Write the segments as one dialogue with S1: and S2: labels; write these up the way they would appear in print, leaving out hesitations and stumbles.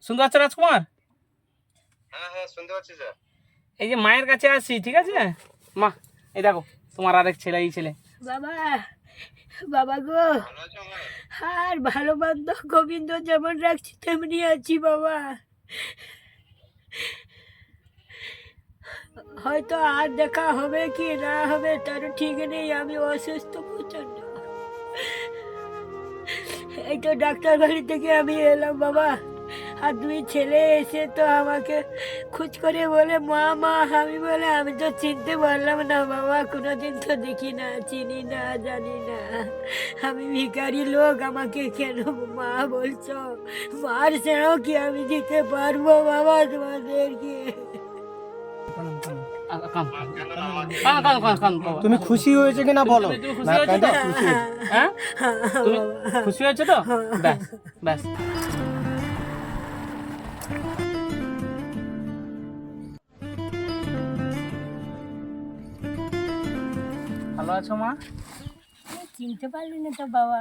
S1: শুনতে পাচ্ছ রাজকুমার?
S2: হ্যাঁ হ্যাঁ শুনতে পাচ্ছি স্যার।
S1: এই যে মায়ের কাছে আসি, ঠিক আছে মা? এই দেখো তোমার আরেক ছেলে, এই ছেলে।
S3: বাবা, বাবা গো,
S2: ভালো আছো মা?
S3: আর ভালো মন্দ গোবিন্দ যেমন রাখছি তেমনি আছি বাবা। হয়তো আর দেখা হবে কি না হবে তার ঠিক নেই, আমি অসুস্থ প্রচন্ড। এই তো ডাক্তার বাড়ি থেকে আমি এলাম বাবা, আর দুই ছেলে এসে তো আমাকে খোঁজ করে বলে মা মা, আমি বলে আমি তো চিনতে পারলাম না বাবা, কোনোদিন তো দেখি না, চিনি না, জানি না, আমি ভিখারি লোক, আমাকে কেন মা বলছো? মার সেও কি আমি দিতে পারবো বাবা তোমাদেরকে?
S4: তুমি খুশি হয়েছে কিনা বলো?
S1: তুমি খুশি হয়েছো তো? হ্যাঁ, তুমি খুশি হয়েছো তো? ব্যাস ব্যাস। ভালো আছো মা?
S3: চিনতে পারলি না তো বাবা,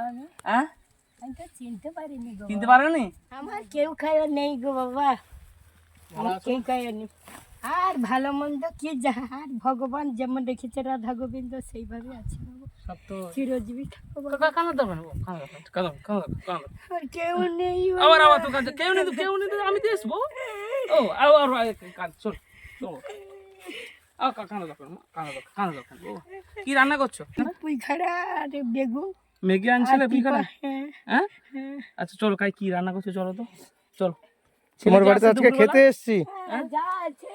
S1: হ্যাঁ,
S3: আমি তো চিনতে পারিনি গো।
S1: চিনতে পারোনি?
S3: আমার কেউ খায় নেই গো বাবা, আমার কেউ খায় নেই। আর ভালো মন্দ কি আর ভগবান যেমন রেখেছে রাধা গোবিন্দ সেইভাবে আছে বাবা,
S1: সব তো
S3: চিরজীবী থাকো বাবা।
S1: কান্না দেবো না, কান্না।
S3: আর কেউ নেই
S1: আবার
S3: বাবা।
S1: আবার তো কাঁদছে। কেউ নেই তো, কেউ নেই তো, আমি তো আসবো। ও আর কাঁদ, চল চল। কান্না দরকার মা, কান্না দরকার। ও কি রান্না করছো?
S3: পুঁই খাড়া আর বেগুন।
S1: ম্যাগি আনছিলে
S3: আর
S1: পিখানে?
S3: হ্যাঁ,
S1: হ্যাঁ,
S3: হ্যাঁ,
S1: আচ্ছা চলো, কি রান্না করছো চলো তো, চলো।
S4: তোমার বাড়িতে আজকে খেতে এসেছি।
S3: হ্যাঁ, যা আছে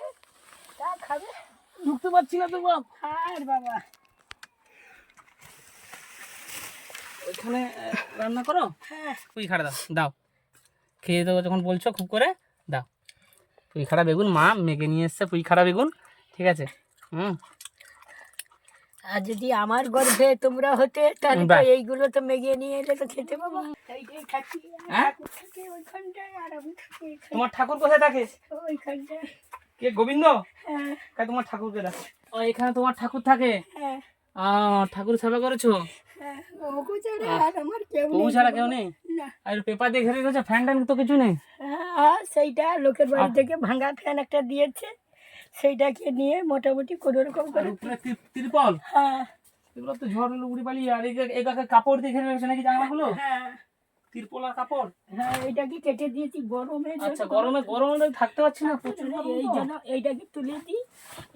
S3: তা খাবে।
S1: ঢুকতে পারছি না তো বাপ।
S3: আর বাবা
S1: ওইখানে রান্না করো,
S3: হ্যাঁ,
S1: পুঁই খাড়া দাও, দাও খেয়ে দেবো যখন বলছো খুব করে, দাও। পুঁই খাড়া বেগুন মা মেঘে নিয়ে এসছে, পুঁই খাড়া বেগুন, ঠিক আছে।
S3: আর যদি আমার গর্ভে তোমরা হতে তাহলে তো
S1: বাহ।
S3: এইগুলো তো মেগিয়ে নিয়ে এলে তো খেতে বাবা। এইটাই খাচ্ছি,
S1: হ্যাঁ?
S3: ঠাকুর থাকে ওইখানটায় আর আমি থাকি এইখানে।
S1: তোমার ঠাকুর কোথায় থাকে?
S3: ওইখানটায়।
S1: কে গোবিন্দ?
S3: হ্যাঁ,
S1: তোমার ঠাকুরকে দেখো। ও এখানে তোমার ঠাকুর থাকে।
S3: হ্যাঁ,
S1: ঠাকুর সেবা করেছো?
S3: হ্যাঁ, ওগো ছাড়া আর আমার কেউ
S1: বউ
S3: নেই
S1: ছাড়া
S3: বাবা।
S1: কেউ নেই?
S3: না,
S1: আর পেপার দিয়ে ঘিরে রেখেছো, ফ্যান ট্যান তো কিছু নেই?
S3: হ্যাঁ, সেইটা লোকের বাড়ি থেকে ভাঙা ফ্যান একটা দিয়েছে, সেইটাকে নিয়ে মোটামুটি কোনো রকম
S1: আর
S3: করে।
S1: উপরে তিরপল?
S3: হ্যাঁ,
S1: এগুলো তো ঝড় হলো উড়ি পালিয়ে। আর এটাকে কাপড় দিয়ে ঘিরে রেখেছো নাকি জানালাগুলো?
S3: হ্যাঁ,
S1: তিরপল আর কাপড়?
S3: হ্যাঁ, এইটাকে কেটে দিয়েছি গরমে।
S1: আচ্ছা, গরমে গরমে থাকতে পারছি না, প্রচুর গরম
S3: এই
S1: তো।
S3: জন্য এইটাকে তুলে দিই,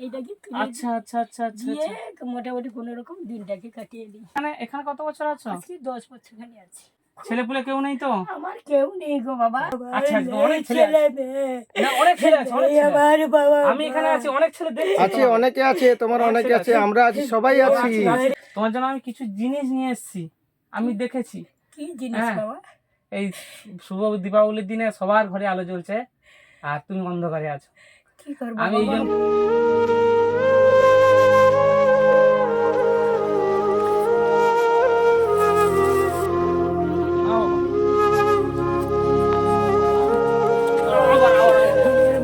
S3: এইটাকে তুলে
S1: আচ্ছা আচ্ছা আচ্ছা আচ্ছা
S3: দিয়ে
S1: আচ্ছা।
S3: মোটামুটি কোনো রকম দিনটাকে কাটিয়ে দিই।
S1: এখানে কত বছর আছো?
S3: আজকে 10 বছরখানি আছে।
S1: ছেলে পুলে কেউ নেই তো?
S3: আমার কেউ নেই গো বাবা।
S1: আচ্ছা, আচ্ছা, অনেক ছেলে
S3: ছেলে মেয়ে।
S1: না, অনেক ছেলে আছে, অনেক
S3: এই
S1: ছেলে।
S3: আমার বাবা,
S1: আমি এখানে আছি, অনেক ছেলে দেখছি
S4: আছে,
S1: তোমার।
S4: অনেকে আছে, তোমার অনেকে আছে, আমরা আছি, সবাই আছি।
S1: তোমার জন্য আমি কিছু জিনিস নিয়ে এসেছি, আমি দেখেছি।
S3: কি জিনিস
S1: হ্যাঁ।
S3: বাবা?
S1: এই শুভ দীপাবলির দিনে সবার ঘরে আলো জ্বলছে, আর তুমি অন্ধকারে আছো।
S3: কি করবো
S1: আমি এই
S3: বাবা?
S1: জন্য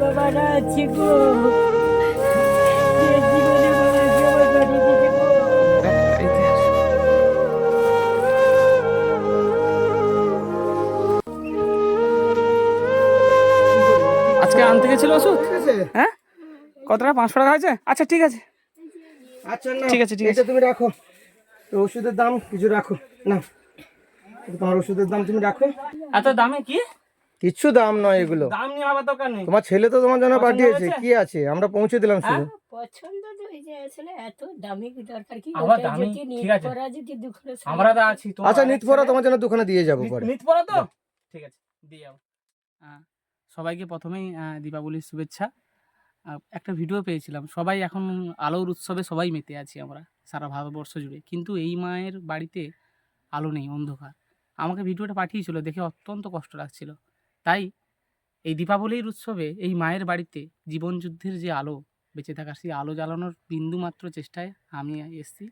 S3: বাবা না আছি গো, যে জীবনে বাবা কেমন কাটিয়ে দিতে গো।
S1: আজকে আনতে গেছিল ওষুধ?
S4: ঠিক আছে?
S1: হ্যাঁ, কত টাকা? 500 টাকা হয়েছে? আচ্ছা ঠিক আছে।
S4: আচ্ছা না,
S1: ঠিক আছে, ঠিক আছে।
S4: এটা তুমি রাখো, এই ওষুধের দাম কিছু রাখো না, তোমার ওষুধের দাম তুমি রাখো।
S1: এত দামে কি?
S4: কিচ্ছু দাম নয় এগুলো,
S1: দাম নিয়ে আবার দরকার নেই।
S4: তোমার ছেলে তো তোমার জন্য
S1: পছন্দ
S4: পাঠিয়েছে,
S1: হয়েছে?
S4: কি আছে, আমরা পৌঁছে দিলাম শুধু।
S3: পছন্দ তো এই যে আসলে এত দামি দরকার কি?
S1: আবার
S3: ওটা
S1: দামি,
S3: যদি
S1: ঠিক আছে।
S3: করা যদি দুপুরে
S1: আমরা তো আছি তো।
S4: আচ্ছা, নিতপরা তোমার জন্য দোকানে দিয়ে যাবো পরে।
S1: নিত পড়া তো, ঠিক আছে, দিয়ে যাবো। সবাইকে প্রথমেই দীপাবলির শুভেচ্ছা। একটা ভিডিও পেয়েছিলাম, সবাই এখন আলোর উৎসবে সবাই মেতে আছি আমরা সারা ভারতবর্ষ জুড়ে, কিন্তু এই মায়ের বাড়িতে আলো নেই, অন্ধকার। আমাকে ভিডিওটা পাঠিয়েছিল, দেখে অত্যন্ত কষ্ট লাগছিল। তাই এই দীপাবলির উৎসবে এই মায়ের বাড়িতে জীবনযুদ্ধের যে আলো বেঁচে থাকার, সেই আলো জ্বালানোর বিন্দুমাত্র চেষ্টায় আমি এসেছি,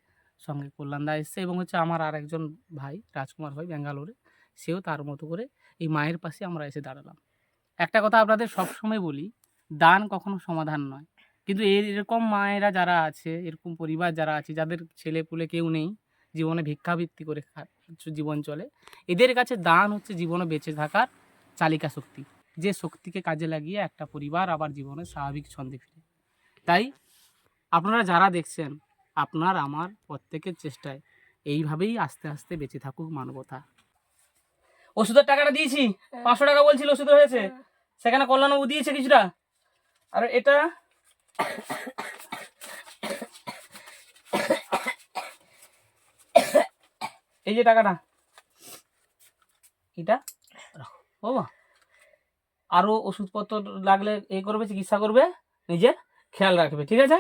S1: সঙ্গে কল্যাণদা এসছে, এবং হচ্ছে আমার আর একজন ভাই রাজকুমার ভাই ব্যাঙ্গালোরে, সেও তার মতো করে এই মায়ের পাশে আমরা এসে দাঁড়ালাম। একটা কথা আপনাদের সবসময় বলি, দান কখনো সমাধান নয়, কিন্তু এরকম মায়েরা যারা আছে, এরকম পরিবার যারা আছে, যাদের ছেলে পুলে কেউ নেই, জীবনে ভিক্ষাবৃত্তি করে জীবন চলে, এদের কাছে দান হচ্ছে জীবনে বেঁচে থাকার চালিকা শক্তি। যে শক্তিকে কাজে লাগিয়ে একটা পরিবার আবার জীবনে স্বাভাবিক ছন্দে ফিরে। তাই আপনারা যারা দেখছেন, আপনার আমার প্রত্যেকের চেষ্টায় এইভাবেই আস্তে আস্তে বেঁচে থাকুক মানবতা। ওষুধের টাকাটা দিয়েছি, 500 টাকা বলছিল ওষুধ হয়েছে, সেখানে কল্যাণবাবু দিয়েছে কিছুটা। আর এটা এই যে টাকাটা, এটা রাখো বাবা। আরো ওষুধপত্র লাগলে করবে, চিকিৎসা করবে, নিজের খেয়াল রাখবে, ঠিক আছে?